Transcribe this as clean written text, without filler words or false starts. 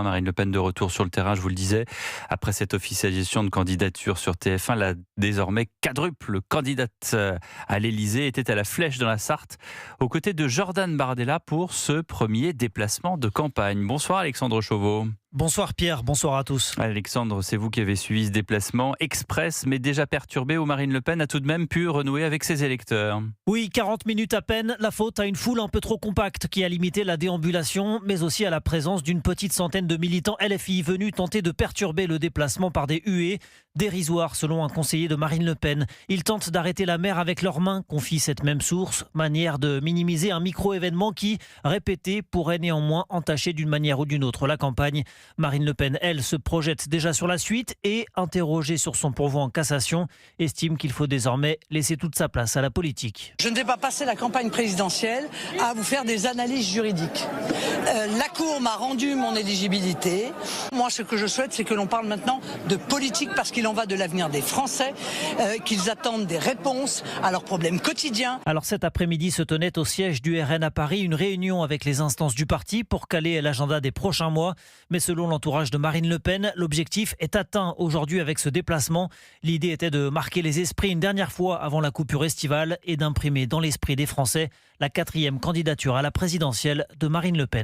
Marine Le Pen de retour sur le terrain, je vous le disais. Après cette officialisation de candidature sur TF1, la désormais quadruple candidate à l'Élysée était à la Flèche dans la Sarthe, aux côtés de Jordan Bardella pour ce premier déplacement de campagne. Bonsoir Alexandre Chauveau. Bonsoir Pierre, bonsoir à tous. Alexandre, c'est vous qui avez suivi ce déplacement express mais déjà perturbé où Marine Le Pen a tout de même pu renouer avec ses électeurs. Oui, 40 minutes à peine, la faute à une foule un peu trop compacte qui a limité la déambulation, mais aussi à la présence d'une petite centaine de militants LFI venus tenter de perturber le déplacement par des huées dérisoires selon un conseiller de Marine Le Pen. Ils tentent d'arrêter la mer avec leurs mains, confie cette même source, manière de minimiser un micro-événement qui, répété, pourrait néanmoins entacher d'une manière ou d'une autre la campagne. Marine Le Pen, elle, se projette déjà sur la suite et, interrogée sur son pourvoi en cassation, estime qu'il faut désormais laisser toute sa place à la politique. Je ne vais pas passer la campagne présidentielle à vous faire des analyses juridiques. La Cour m'a rendu mon éligibilité. Moi, ce que je souhaite, c'est que l'on parle maintenant de politique parce qu'il en va de l'avenir des Français, qu'ils attendent des réponses à leurs problèmes quotidiens. Alors cet après-midi se tenait au siège du RN à Paris une réunion avec les instances du parti pour caler l'agenda des prochains mois. Mais selon l'entourage de Marine Le Pen, l'objectif est atteint aujourd'hui avec ce déplacement. L'idée était de marquer les esprits une dernière fois avant la coupure estivale et d'imprimer dans l'esprit des Français la 4e candidature à la présidentielle de Marine Le Pen.